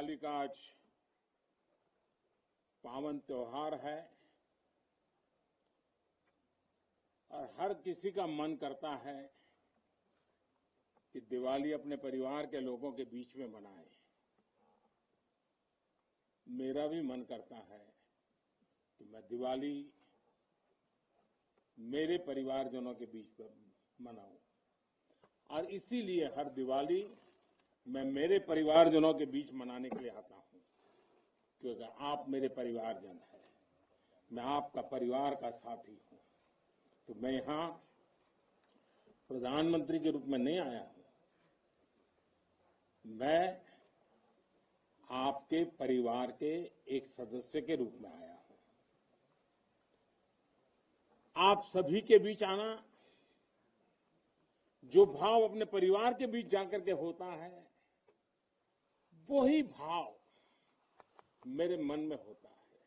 दिवाली का आज पावन त्योहार है और हर किसी का मन करता है कि दिवाली अपने परिवार के लोगों के बीच में मनाए। मेरा भी मन करता है कि मैं दिवाली मेरे परिवारजनों के बीच में मनाऊं और इसीलिए हर दिवाली मैं मेरे परिवारजनों के बीच मनाने के लिए आता हूं, क्योंकि आप मेरे परिवारजन हैं, मैं आपका परिवार का साथी हूं। तो मैं यहां प्रधानमंत्री के रूप में नहीं आया हूं, मैं आपके परिवार के एक सदस्य के रूप में आया हूं। आप सभी के बीच आना, जो भाव अपने परिवार के बीच जाकर के होता है, वही भाव मेरे मन में होता है।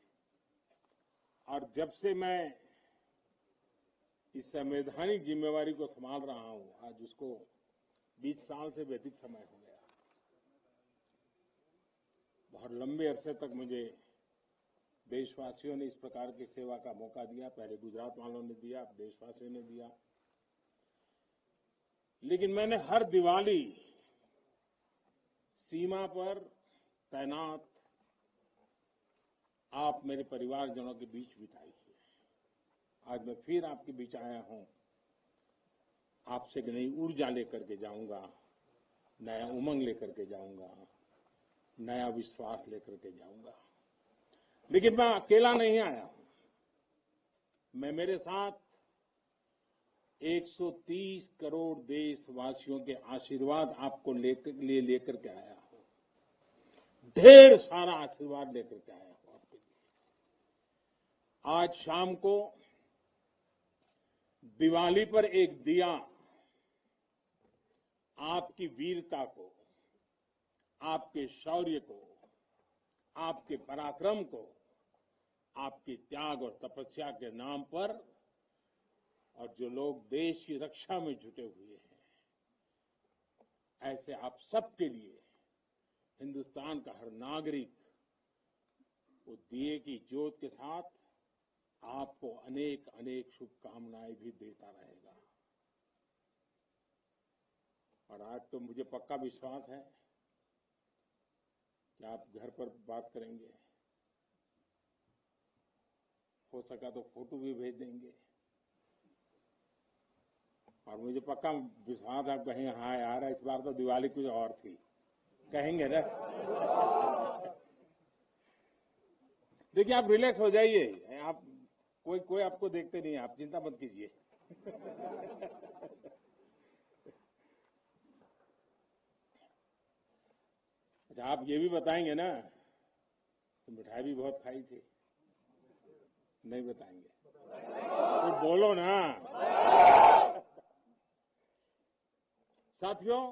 और जब से मैं इस संवैधानिक जिम्मेवारी को संभाल रहा हूं, आज उसको 20 साल से भी अधिक समय हो गया। बहुत लंबे अरसे तक मुझे देशवासियों ने इस प्रकार की सेवा का मौका दिया। पहले गुजरात वालों ने दिया, अब देशवासियों ने दिया। लेकिन मैंने हर दिवाली सीमा पर तैनात आप मेरे परिवारजनों के बीच बिताई है। आज मैं फिर आपके बीच आया हूं, आपसे एक नई ऊर्जा लेकर के जाऊंगा, नया उमंग लेकर के जाऊंगा, नया विश्वास लेकर के जाऊंगा। लेकिन मैं अकेला नहीं आया हूं, मैं मेरे साथ 130 करोड़ देशवासियों के आशीर्वाद आपको लेकर के आया हूं। ढेर सारा आशीर्वाद लेकर के आया हूं आपके लिए। आज शाम को दिवाली पर एक दिया आपकी वीरता को, आपके शौर्य को, आपके पराक्रम को, आपके त्याग और तपस्या के नाम पर, और जो लोग देश की रक्षा में जुटे हुए हैं, ऐसे आप सबके लिए हिंदुस्तान का हर नागरिक वो दिए की ज्योत के साथ आपको अनेक अनेक शुभकामनाएं भी देता रहेगा। और आज तो मुझे पक्का विश्वास है कि आप घर पर बात करेंगे, हो सका तो फोटो भी भेज देंगे। और मुझे पक्का विश्वास आप कहेंगे, हाँ यार इस बार तो दिवाली कुछ और थी, कहेंगे ना। देखिए आप रिलैक्स हो जाइए, आप कोई आपको देखते नहीं, आप चिंता मत कीजिए। अच्छा, आप ये भी बताएंगे ना तो मिठाई भी बहुत खाई थी, नहीं बताएंगे तो बोलो ना। साथियों,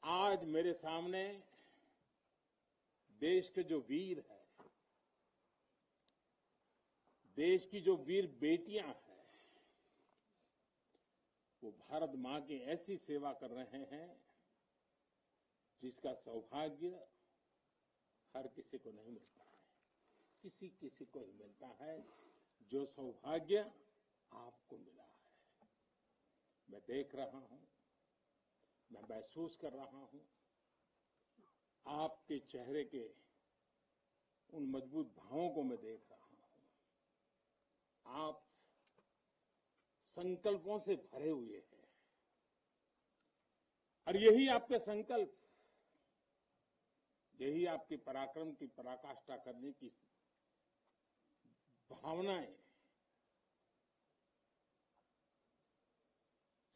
आज मेरे सामने देश के जो वीर हैं, देश की जो वीर बेटियां हैं, वो भारत मां की ऐसी सेवा कर रहे हैं जिसका सौभाग्य हर किसी को नहीं मिलता है। किसी किसी को ही मिलता है जो सौभाग्य आपको मिला है। मैं देख रहा हूं, मैं महसूस कर रहा हूं, आपके चेहरे के उन मजबूत भावों को मैं देख रहा हूं। आप संकल्पों से भरे हुए हैं और यही आपके संकल्प, यही आपके पराक्रम की पराकाष्ठा करने की भावनाएं,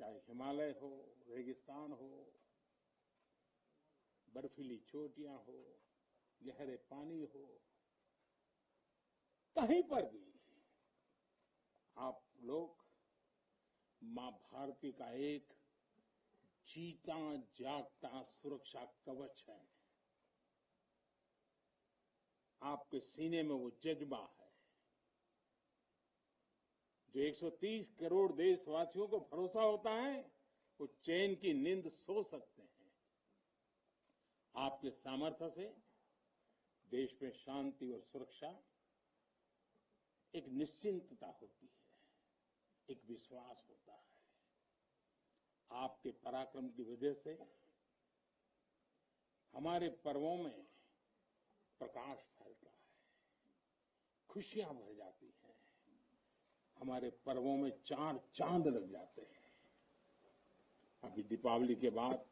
चाहे हिमालय हो, रेगिस्तान हो, बर्फीली चोटियां हो, गहरे पानी हो, कहीं पर भी आप लोग मां भारती का एक जीता जागता सुरक्षा कवच है। आपके सीने में वो जज्बा है जो 130 करोड़ देशवासियों को भरोसा होता है, वो चैन की नींद सो सकते हैं। आपके सामर्थ्य से देश में शांति और सुरक्षा, एक निश्चिंतता होती है, एक विश्वास होता है। आपके पराक्रम की वजह से हमारे पर्वों में प्रकाश फैलता है, खुशियां भर जाती हैं, हमारे पर्वों में चार चांद लग जाते हैं। अभी दीपावली के बाद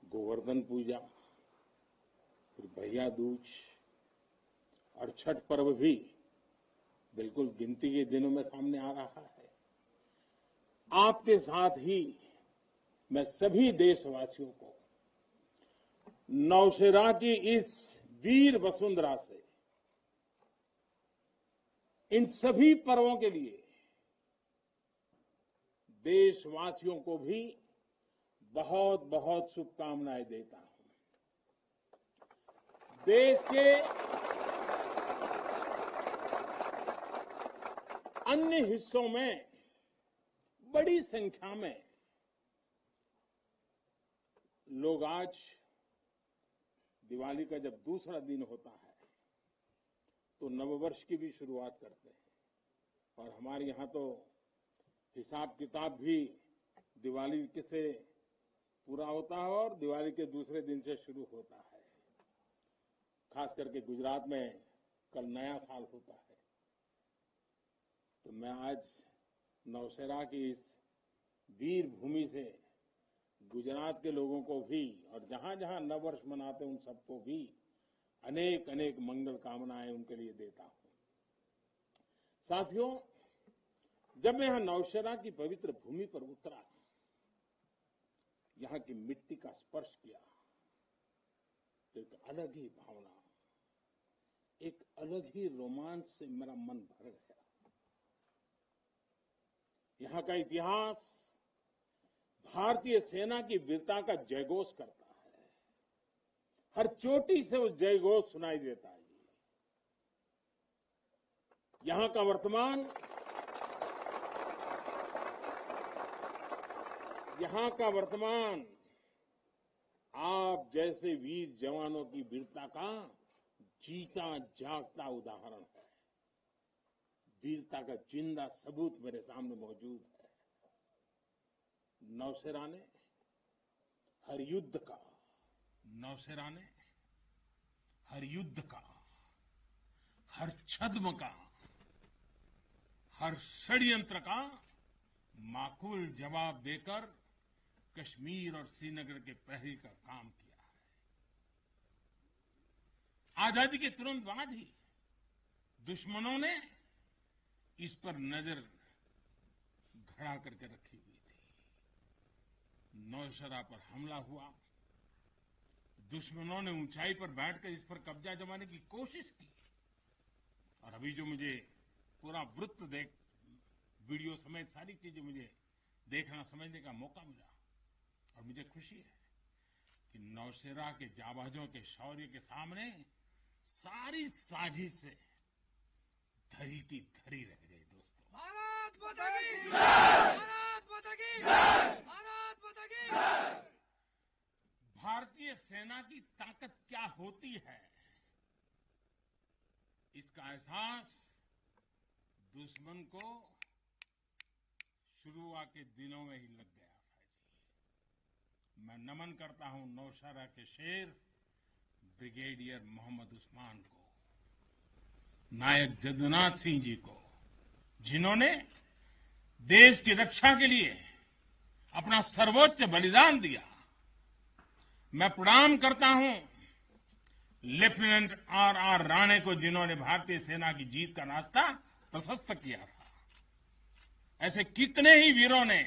गोवर्धन पूजा, फिर भैया दूज और छठ पर्व भी बिल्कुल गिनती के दिनों में सामने आ रहा है। आपके साथ ही मैं सभी देशवासियों को नौशेरा की इस वीर वसुंधरा से इन सभी पर्वों के लिए देशवासियों को भी बहुत बहुत शुभकामनाएं देता हूं। देश के अन्य हिस्सों में बड़ी संख्या में लोग आज दिवाली का जब दूसरा दिन होता है तो नववर्ष की भी शुरुआत करते हैं, और हमारे यहां तो हिसाब किताब भी दिवाली से पूरा होता है और दिवाली के दूसरे दिन से शुरू होता है। खास करके गुजरात में कल नया साल होता है। तो मैं आज नौशेरा की इस वीर भूमि से गुजरात के लोगों को भी और जहां जहां नववर्ष मनाते हैं उन सबको भी अनेक अनेक मंगल कामनाएं उनके लिए देता हूं। साथियों, जब मैं यहां नौशेरा की पवित्र भूमि पर उतरा, यहां की मिट्टी का स्पर्श किया, तो एक अलग ही भावना, एक अलग ही रोमांच से मेरा मन भर गया। यहां का इतिहास भारतीय सेना की वीरता का जयघोष करता है। हर चोटी से वो जयघोष सुनाई देता है। यहां का वर्तमान आप जैसे वीर जवानों की वीरता का जीता जागता उदाहरण है। वीरता का जिंदा सबूत मेरे सामने मौजूद है। नौशेरा ने हर युद्ध का, हर छद्म का, हर षड्यंत्र का माकूल जवाब देकर कश्मीर और श्रीनगर के प्रहरी का काम किया है। आजादी के तुरंत बाद ही दुश्मनों ने इस पर नजर खड़ा करके रखी हुई थी। नौशेरा पर हमला हुआ, दुश्मनों ने ऊंचाई पर बैठकर इस पर कब्जा जमाने की कोशिश की, और अभी जो मुझे पूरा वृत्त वीडियो समेत सारी चीजें मुझे देखना समझने का मौका मिला, और मुझे खुशी है कि नौशेरा के जाबाजों के शौर्य के सामने सारी साजिशें धरी की धरी रह गई। दोस्तों, भारत माता की जय! भारत माता की जय! भारत माता की जय! भारतीय सेना की ताकत क्या होती है, इसका एहसास दुश्मन को शुरुआत के दिनों में ही लग गया था जी। मैं नमन करता हूं नौशेरा के शेर ब्रिगेडियर मोहम्मद उस्मान को, नायक जदुनाथ सिंह जी को, जिन्होंने देश की रक्षा के लिए अपना सर्वोच्च बलिदान दिया। मैं प्रणाम करता हूं लेफ्टिनेंट आर राणे को, जिन्होंने भारतीय सेना की जीत का रास्ता प्रशस्त किया था। ऐसे कितने ही वीरों ने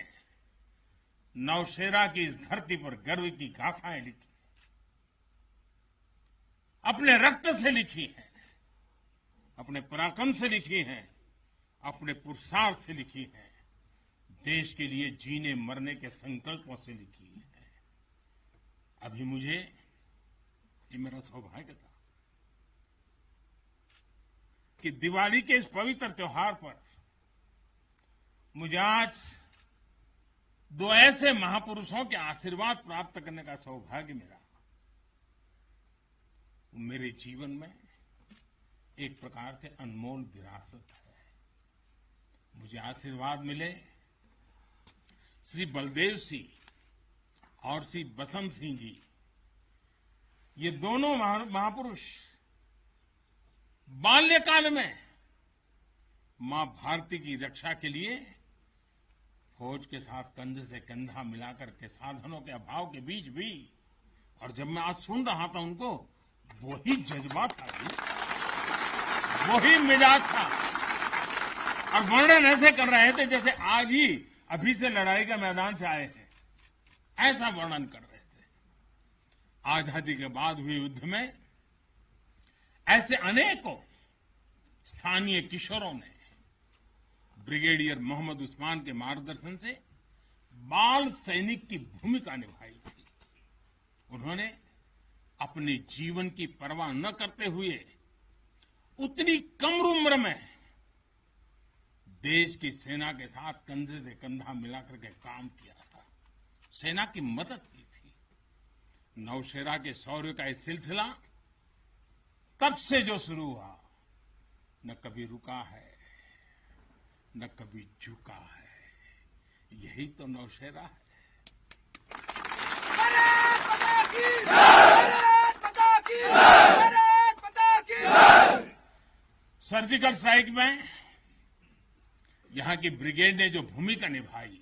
नौशेरा की इस धरती पर गर्व की गाथाएं लिखी, अपने रक्त से लिखी हैं, अपने पराक्रम से लिखी हैं, अपने पुरुषार्थ से लिखी हैं, देश के लिए जीने मरने के संकल्पों से लिखी है। अभी मुझे, ये मेरा सौभाग्य था कि दिवाली के इस पवित्र त्योहार पर मुझे आज दो ऐसे महापुरुषों के आशीर्वाद प्राप्त करने का सौभाग्य मिला मेरे जीवन में एक प्रकार से अनमोल विरासत है। मुझे आशीर्वाद मिले श्री बलदेव सिंह और श्री बसंत सिंह जी, ये दोनों महापुरुष बाल्यकाल में मां भारती की रक्षा के लिए फौज के साथ कंधे से कंधा मिलाकर के साधनों के अभाव के बीच भी, और जब मैं आज सुन रहा था उनको, वही जज्बा था जी, वही मिजाज था, और वर्णन ऐसे कर रहे थे जैसे आज ही अभी से लड़ाई के मैदान से आए हैं, ऐसा वर्णन कर रहे थे। आजादी के बाद हुए युद्ध में ऐसे अनेकों स्थानीय किशोरों ने ब्रिगेडियर मोहम्मद उस्मान के मार्गदर्शन से बाल सैनिक की भूमिका निभाई थी। उन्होंने अपने जीवन की परवाह न करते हुए उतनी कम उम्र में देश की सेना के साथ कंधे से कंधा मिलाकर के काम किया था, सेना की मदद की थी। नौशेरा के शौर्य का ये सिलसिला तब से जो शुरू हुआ, न कभी रुका है, न कभी झुका है। यही तो नौशेरा है। सर्जिकल स्ट्राइक में यहां की ब्रिगेड ने जो भूमिका निभाई,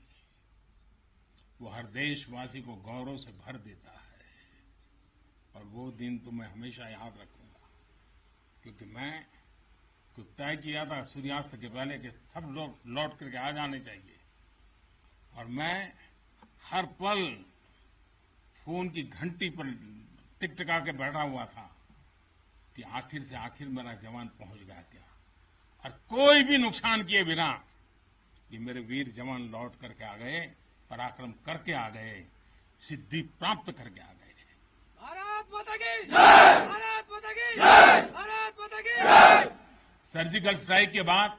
वो हर देशवासी को गौरव से भर देता है। और वो दिन तो मैं हमेशा याद रखूंगा, क्योंकि मैं कुछ तय किया था सूर्यास्त के पहले कि सब लोग लौट करके आ जाने चाहिए, और मैं हर पल फोन की घंटी पर टिकटिका के बैठा हुआ था कि आखिर से आखिर मेरा जवान पहुंच गया क्या, और कोई भी नुकसान किए बिना ये मेरे वीर जवान लौट करके आ गए, पराक्रम करके आ गए, सिद्धि प्राप्त करके आ गए। भारत माता की जय! भारत माता की जय! भारत माता की जय! सर्जिकल स्ट्राइक के बाद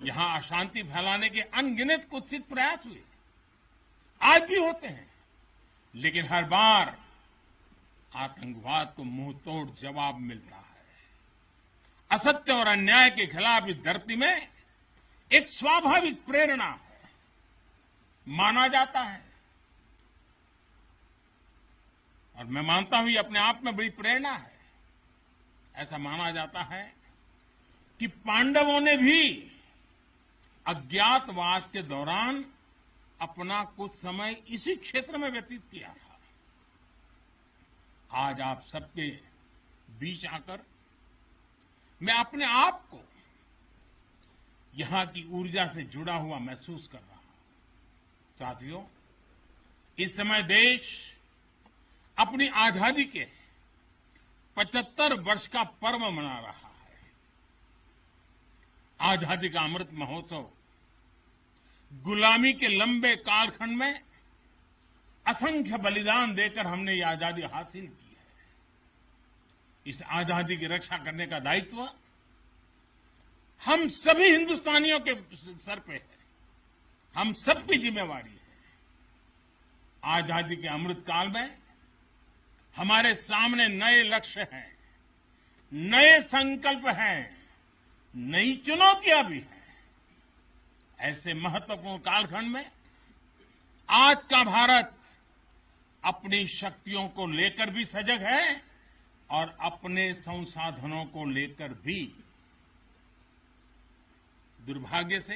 यहां अशांति फैलाने के अनगिनत कुत्सित प्रयास हुए, आज भी होते हैं, लेकिन हर बार आतंकवाद को मुंह तोड़ जवाब मिलता है। असत्य और अन्याय के खिलाफ इस धरती में एक स्वाभाविक प्रेरणा है, माना जाता है, और मैं मानता हूं ये अपने आप में बड़ी प्रेरणा है। ऐसा माना जाता है कि पांडवों ने भी अज्ञातवास के दौरान अपना कुछ समय इसी क्षेत्र में व्यतीत किया था। आज आप सबके बीच आकर मैं अपने आप को यहां की ऊर्जा से जुड़ा हुआ महसूस कर रहा हूं। साथियों, इस समय देश अपनी आजादी के 75 वर्ष का पर्व मना रहा है। आजादी का अमृत महोत्सव गुलामी के लंबे कालखंड में असंख्य बलिदान देकर हमने ये आजादी हासिल की है। इस आजादी की रक्षा करने का दायित्व हम सभी हिंदुस्तानियों के सर पे है, हम सबकी जिम्मेवारी है। आजादी के अमृत काल में हमारे सामने नए लक्ष्य हैं, नए संकल्प हैं, नई चुनौतियां भी हैं। ऐसे महत्वपूर्ण कालखंड में आज का भारत अपनी शक्तियों को लेकर भी सजग है और अपने संसाधनों को लेकर भी। दुर्भाग्य से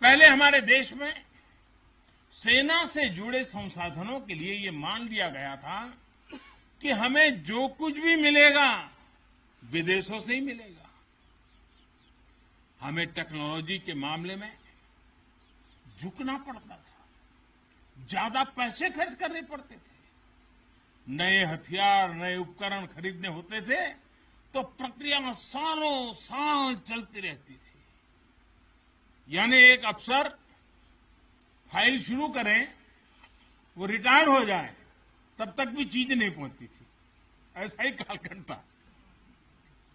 पहले हमारे देश में सेना से जुड़े संसाधनों के लिए ये मान लिया गया था कि हमें जो कुछ भी मिलेगा विदेशों से ही मिलेगा। हमें टेक्नोलॉजी के मामले में झुकना पड़ता था, ज्यादा पैसे खर्च करने पड़ते थे, नए हथियार नए उपकरण खरीदने होते थे तो प्रक्रिया सालों साल चलती रहती थी। यानी एक अफसर फाइल शुरू करें, वो रिटायर हो जाए, तब तक भी चीज नहीं पहुंचती थी। ऐसा ही कालखंड था।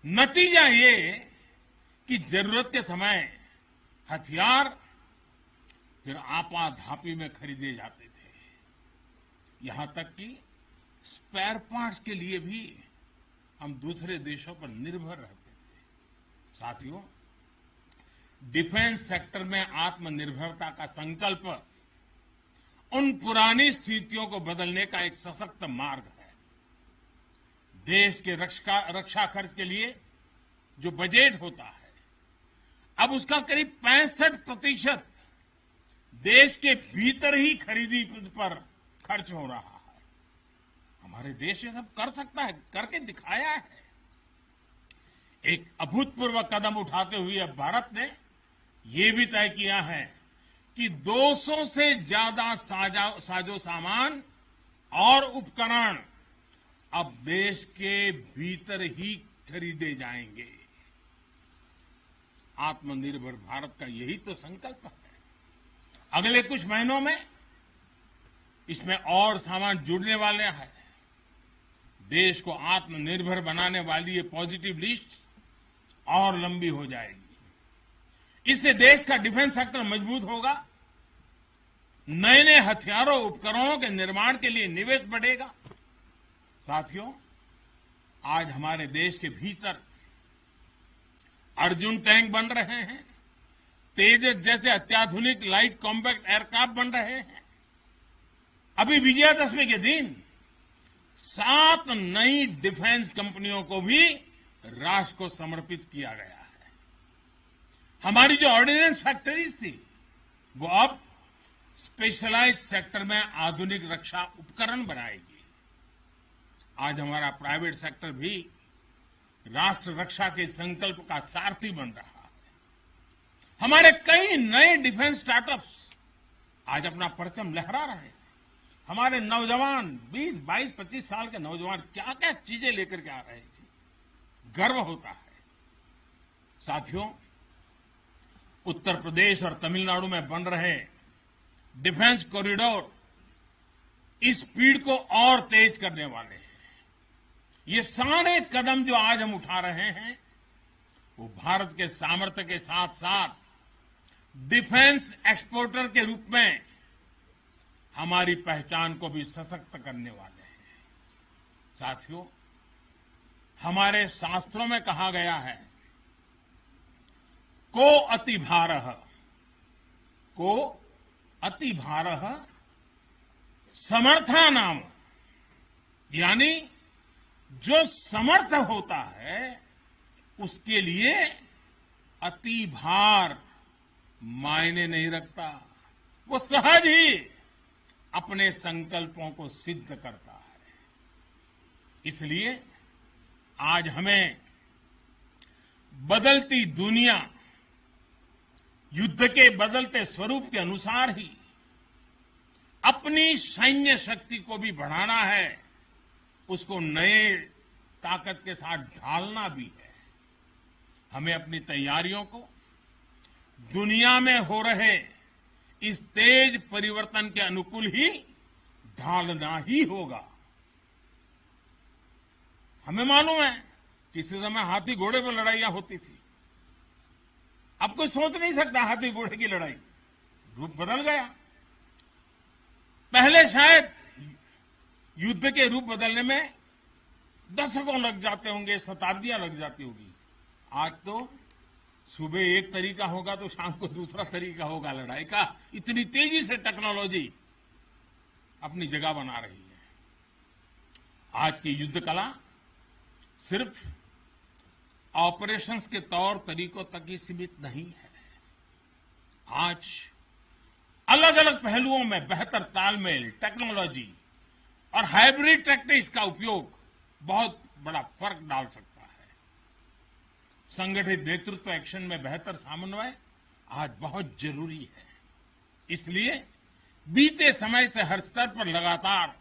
नतीजा ये कि जरूरत के समय हथियार फिर आपाधापी में खरीदे जाते थे। यहां तक कि स्पेयर पार्ट्स के लिए भी हम दूसरे देशों पर निर्भर रहते थे। साथियों, डिफेंस सेक्टर में आत्मनिर्भरता का संकल्प उन पुरानी स्थितियों को बदलने का एक सशक्त मार्ग है। देश के रक्षा खर्च के लिए जो बजट होता है, अब उसका करीब 65% देश के भीतर ही खरीदी पर खर्च हो रहा है। हमारे देश ये सब कर सकता है, करके दिखाया है। एक अभूतपूर्व कदम उठाते हुए अब भारत ने ये भी तय किया है कि 200 से ज्यादा साजो सामान और उपकरण अब देश के भीतर ही खरीदे जाएंगे। आत्मनिर्भर भारत का यही तो संकल्प है। अगले कुछ महीनों में इसमें और सामान जुड़ने वाले हैं। देश को आत्मनिर्भर बनाने वाली ये पॉजिटिव लिस्ट और लंबी हो जाएगी। इससे देश का डिफेंस सेक्टर मजबूत होगा, नए नए हथियारों उपकरणों के निर्माण के लिए निवेश बढ़ेगा। साथियों, आज हमारे देश के भीतर अर्जुन टैंक बन रहे हैं, तेजस जैसे अत्याधुनिक लाइट कॉम्पैक्ट एयरक्राफ्ट बन रहे हैं। अभी विजयादशमी के दिन 7 नई डिफेंस कंपनियों को भी राष्ट्र को समर्पित किया गया है। हमारी जो ऑर्डिनेंस फैक्ट्रीज थी, वो अब स्पेशलाइज्ड सेक्टर में आधुनिक रक्षा उपकरण बनाएगी। आज हमारा प्राइवेट सेक्टर भी राष्ट्र रक्षा के संकल्प का सारथी बन रहा है। हमारे कई नए डिफेंस स्टार्टअप्स आज अपना परचम लहरा रहे हैं। हमारे नौजवान 20, 22, 25 साल के नौजवान क्या क्या चीजें लेकर के आ रहे हैं, गर्व होता है। साथियों, उत्तर प्रदेश और तमिलनाडु में बन रहे डिफेंस कॉरिडोर इस स्पीड को और तेज करने वाले हैं। ये सारे कदम जो आज हम उठा रहे हैं, वो भारत के सामर्थ्य के साथ साथ डिफेंस एक्सपोर्टर के रूप में हमारी पहचान को भी सशक्त करने वाले हैं। साथियों, हमारे शास्त्रों में कहा गया है, को अति भारः समर्था नाम, यानी जो समर्थ होता है उसके लिए अति भार मायने नहीं रखता। वो सहज ही अपने संकल्पों को सिद्ध करता है। इसलिए आज हमें बदलती दुनिया, युद्ध के बदलते स्वरूप के अनुसार ही अपनी सैन्य शक्ति को भी बढ़ाना है, उसको नए ताकत के साथ ढालना भी है। हमें अपनी तैयारियों को दुनिया में हो रहे इस तेज परिवर्तन के अनुकूल ही ढालना ही होगा। हमें मालूम है किसी समय हाथी घोड़े पर लड़ाइयां होती थी। अब कोई सोच नहीं सकता हाथी घोड़े की लड़ाई, रूप बदल गया। पहले शायद युद्ध के रूप बदलने में दशकों लग जाते होंगे, शताब्दियां लग जाती होगी। आज तो सुबह एक तरीका होगा तो शाम को दूसरा तरीका होगा लड़ाई का। इतनी तेजी से टेक्नोलॉजी अपनी जगह बना रही है। आज की युद्ध कला सिर्फ ऑपरेशंस के तौर तरीकों तक ही सीमित नहीं है। आज अलग अलग पहलुओं में बेहतर तालमेल, टेक्नोलॉजी और हाइब्रिड टैक्टिक्स का उपयोग बहुत बड़ा फर्क डाल सकता है। संगठित नेतृत्व एक्शन में बेहतर समन्वय आज बहुत जरूरी है। इसलिए बीते समय से हर स्तर पर लगातार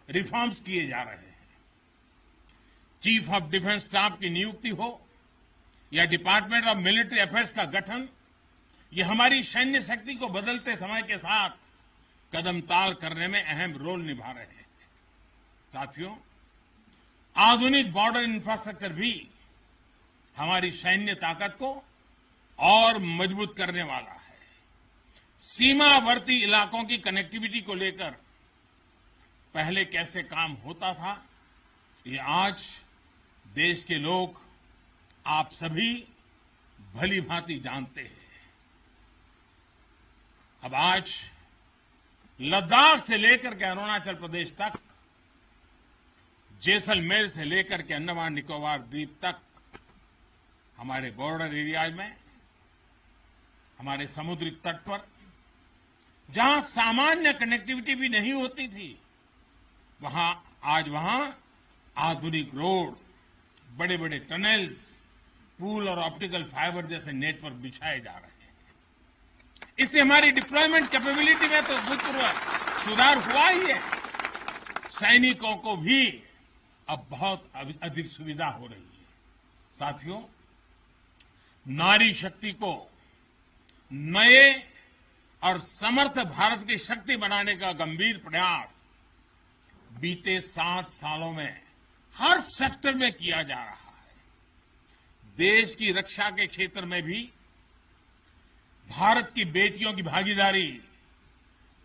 रिफॉर्म्स किए जा रहे हैं। चीफ ऑफ डिफेंस स्टाफ की नियुक्ति हो या डिपार्टमेंट ऑफ मिलिट्री अफेयर्स का गठन, ये हमारी सैन्य शक्ति को बदलते समय के साथ कदम ताल करने में अहम रोल निभा रहे हैं। साथियों, आधुनिक बॉर्डर इंफ्रास्ट्रक्चर भी हमारी सैन्य ताकत को और मजबूत करने वाला है। सीमावर्ती इलाकों की कनेक्टिविटी को लेकर पहले कैसे काम होता था, ये आज देश के लोग, आप सभी भली भांति जानते हैं। अब आज लद्दाख से लेकर के अरुणाचल प्रदेश तक, जैसलमेर से लेकर के अंडमान निकोबार द्वीप तक, हमारे बॉर्डर एरियाज में, हमारे समुद्री तट पर, जहां सामान्य कनेक्टिविटी भी नहीं होती थी, आज वहां आधुनिक रोड, बड़े बड़े टनल्स, पूल और ऑप्टिकल फाइबर जैसे नेटवर्क बिछाए जा रहे हैं। इससे हमारी डिप्लॉयमेंट कैपेबिलिटी में तो भूतपूर्व सुधार हुआ ही है। सैनिकों को भी अब बहुत अधिक सुविधा हो रही है। साथियों, नारी शक्ति को नए और समर्थ भारत की शक्ति बनाने का गंभीर प्रयास बीते 7 सालों में हर सेक्टर में किया जा रहा है। देश की रक्षा के क्षेत्र में भी भारत की बेटियों की भागीदारी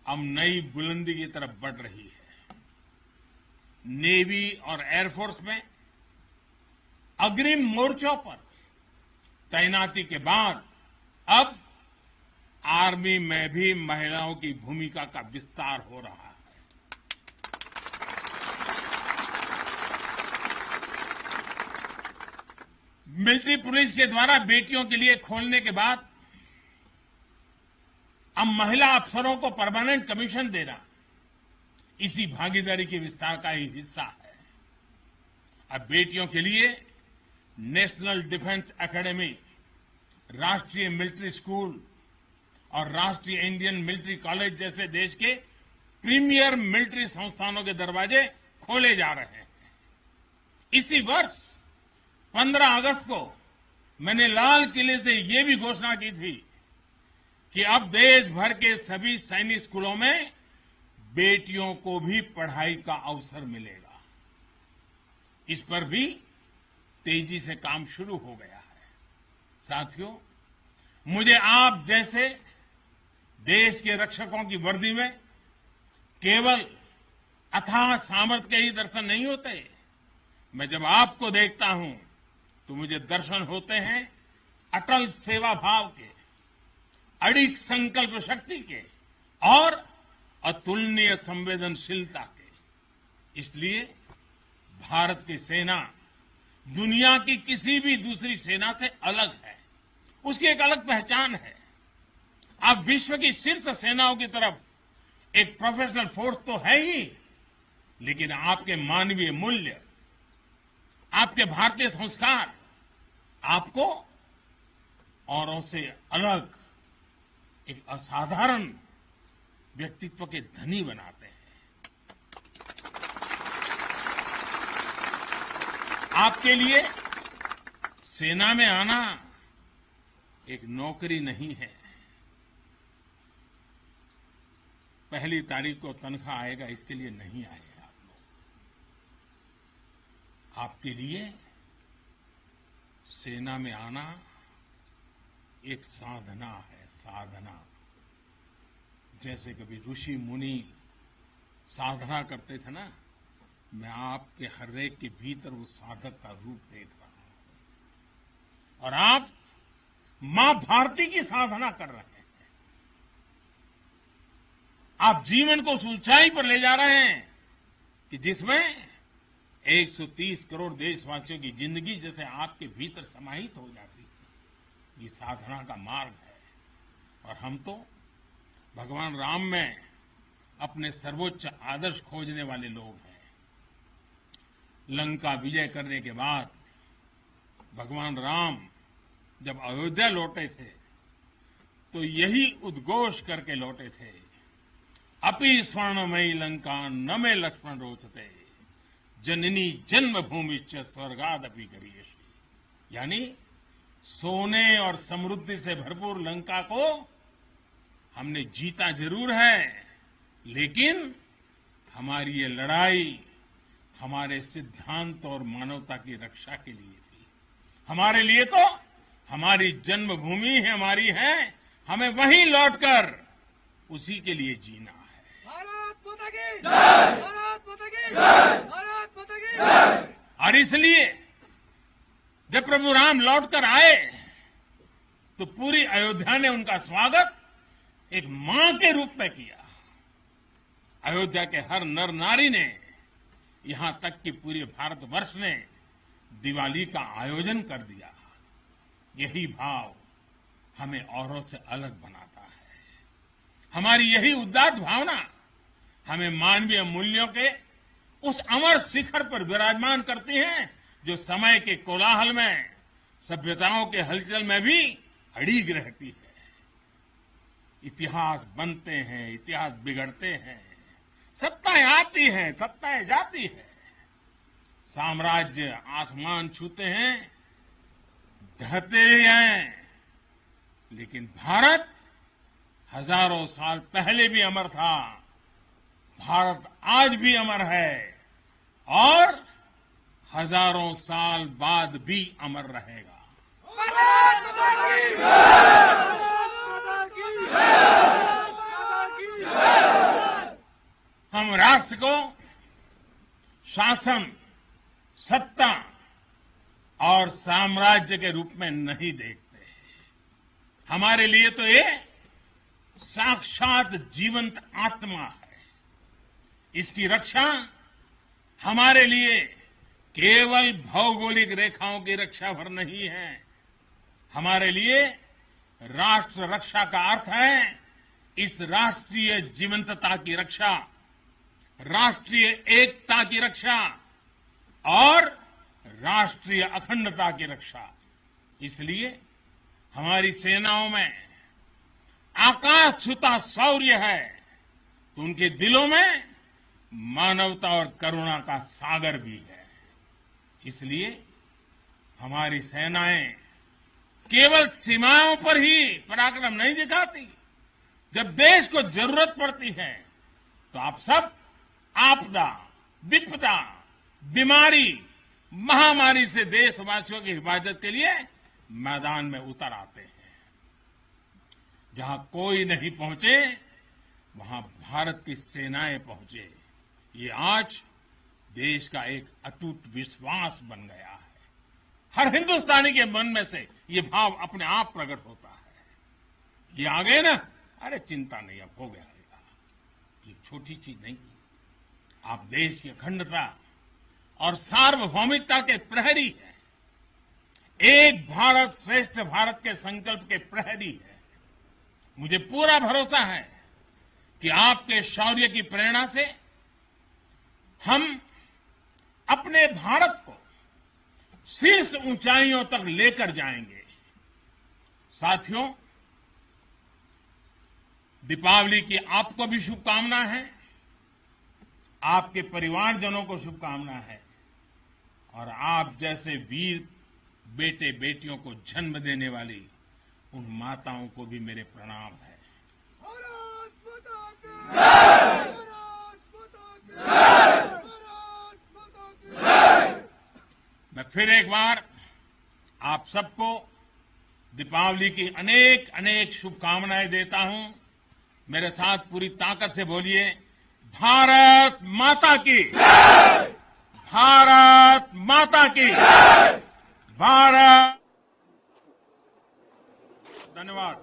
अब नई बुलंदी की तरफ बढ़ रही है। नेवी और एयरफोर्स में अग्रिम मोर्चों पर तैनाती के बाद अब आर्मी में भी महिलाओं की भूमिका का विस्तार हो रहा है। मिलिट्री पुलिस के द्वारा बेटियों के लिए खोलने के बाद अब महिला अफसरों को परमानेंट कमीशन देना इसी भागीदारी के विस्तार का ही हिस्सा है। अब बेटियों के लिए नेशनल डिफेंस एकेडमी, राष्ट्रीय मिलिट्री स्कूल और राष्ट्रीय इंडियन मिलिट्री कॉलेज जैसे देश के प्रीमियर मिलिट्री संस्थानों के दरवाजे खोले जा रहे हैं। इसी वर्ष 15 अगस्त को मैंने लाल किले से ये भी घोषणा की थी कि अब देश भर के सभी सैनिक स्कूलों में बेटियों को भी पढ़ाई का अवसर मिलेगा। इस पर भी तेजी से काम शुरू हो गया है। साथियों, मुझे आप जैसे देश के रक्षकों की वर्दी में केवल अथाह सामर्थ्य के ही दर्शन नहीं होते। मैं जब आपको देखता हूं तो मुझे दर्शन होते हैं अटल सेवा भाव के, अडिग संकल्प शक्ति के और अतुलनीय संवेदनशीलता के। इसलिए भारत की सेना दुनिया की किसी भी दूसरी सेना से अलग है। उसकी एक अलग पहचान है। आप विश्व की शीर्ष सेनाओं की तरफ एक प्रोफेशनल फोर्स तो है ही, लेकिन आपके मानवीय मूल्य, आपके भारतीय संस्कार आपको औरों से अलग एक असाधारण व्यक्तित्व के धनी बनाते हैं। आपके लिए सेना में आना एक नौकरी नहीं है। पहली तारीख को तनख्वाह आएगा इसके लिए नहीं आए आप लोग। आपके लिए सेना में आना एक साधना है, साधना। जैसे कभी ऋषि मुनि साधना करते थे ना, मैं आपके हर एक के भीतर वो साधक का रूप देख रहा हूं। और आप मां भारती की साधना कर रहे हैं। आप जीवन को उस ऊंचाई पर ले जा रहे हैं कि जिसमें 130 करोड़ देशवासियों की जिंदगी जैसे आपके भीतर समाहित हो जाती है। ये साधना का मार्ग है। और हम तो भगवान राम में अपने सर्वोच्च आदर्श खोजने वाले लोग हैं। लंका विजय करने के बाद भगवान राम जब अयोध्या लौटे थे तो यही उद्घोष करके लौटे थे, अपि स्वर्णमयी लंका न मे लक्ष्मण रोचते, जननी जन्मभूमिश्च स्वर्गादपि गरीयसी। यानी सोने और समृद्धि से भरपूर लंका को हमने जीता जरूर है, लेकिन हमारी ये लड़ाई हमारे सिद्धांत और मानवता की रक्षा के लिए थी। हमारे लिए तो हमारी जन्मभूमि हमारी है, हमें वहीं लौटकर उसी के लिए जीना है। भारत माता की जय। भारत की भारत माता की और इसलिए जब प्रभु राम लौटकर आए तो पूरी अयोध्या ने उनका स्वागत एक मां के रूप में किया। अयोध्या के हर नर नारी ने, यहां तक कि पूरे भारतवर्ष ने दिवाली का आयोजन कर दिया। यही भाव हमें औरों से अलग बनाता है। हमारी यही उदात्त भावना हमें मानवीय मूल्यों के उस अमर शिखर पर विराजमान करती है जो समय के कोलाहल में, सभ्यताओं के हलचल में भी अड़िग रहती है। इतिहास बनते हैं, इतिहास बिगड़ते हैं, सत्ताएं आती हैं, सत्ताएं जाती है, साम्राज्य आसमान छूते हैं, ढहते हैं, लेकिन भारत हजारों साल पहले भी अमर था, भारत आज भी अमर है और हजारों साल बाद भी अमर रहेगा। हम राष्ट्र को शासन, सत्ता और साम्राज्य के रूप में नहीं देखते। हमारे लिए तो ये साक्षात जीवंत आत्मा है। इसकी रक्षा हमारे लिए केवल भौगोलिक रेखाओं की रक्षा भर नहीं है। हमारे लिए राष्ट्र रक्षा का अर्थ है इस राष्ट्रीय जीवंतता की रक्षा, राष्ट्रीय एकता की रक्षा और राष्ट्रीय अखंडता की रक्षा। इसलिए हमारी सेनाओं में आकाश छूता शौर्य है तो उनके दिलों में मानवता और करुणा का सागर भी है। इसलिए हमारी सेनाएं केवल सीमाओं पर ही पराक्रम नहीं दिखाती। जब देश को जरूरत पड़ती है तो आप सब आपदा, विपदा, बीमारी, महामारी से देशवासियों की हिफाजत के लिए मैदान में उतर आते हैं। जहां कोई नहीं पहुंचे वहां भारत की सेनाएं पहुंचे। ये आज देश का एक अटूट विश्वास बन गया है। हर हिंदुस्तानी के मन में से ये भाव अपने आप प्रकट होता है। ये आ गए ना, अरे चिंता नहीं, अब हो गया। ये छोटी चीज नहीं। आप देश की अखंडता और सार्वभौमिकता के प्रहरी हैं। एक भारत श्रेष्ठ भारत के संकल्प के प्रहरी हैं। मुझे पूरा भरोसा है कि आपके शौर्य की प्रेरणा से हम अपने भारत को शीर्ष ऊंचाइयों तक लेकर जाएंगे। साथियों, दीपावली की आपको भी शुभकामना है, आपके परिवारजनों को शुभकामना है और आप जैसे वीर बेटे बेटियों को जन्म देने वाली उन माताओं को भी मेरे प्रणाम है। भारत माता की जय! भारत माता की जय! भारत माता की जय! मैं फिर एक बार आप सबको दीपावली की अनेक अनेक शुभकामनाएं देता हूं। मेरे साथ पूरी ताकत से बोलिए, भारत माता की जय! भारत माता की जय! भारत। धन्यवाद।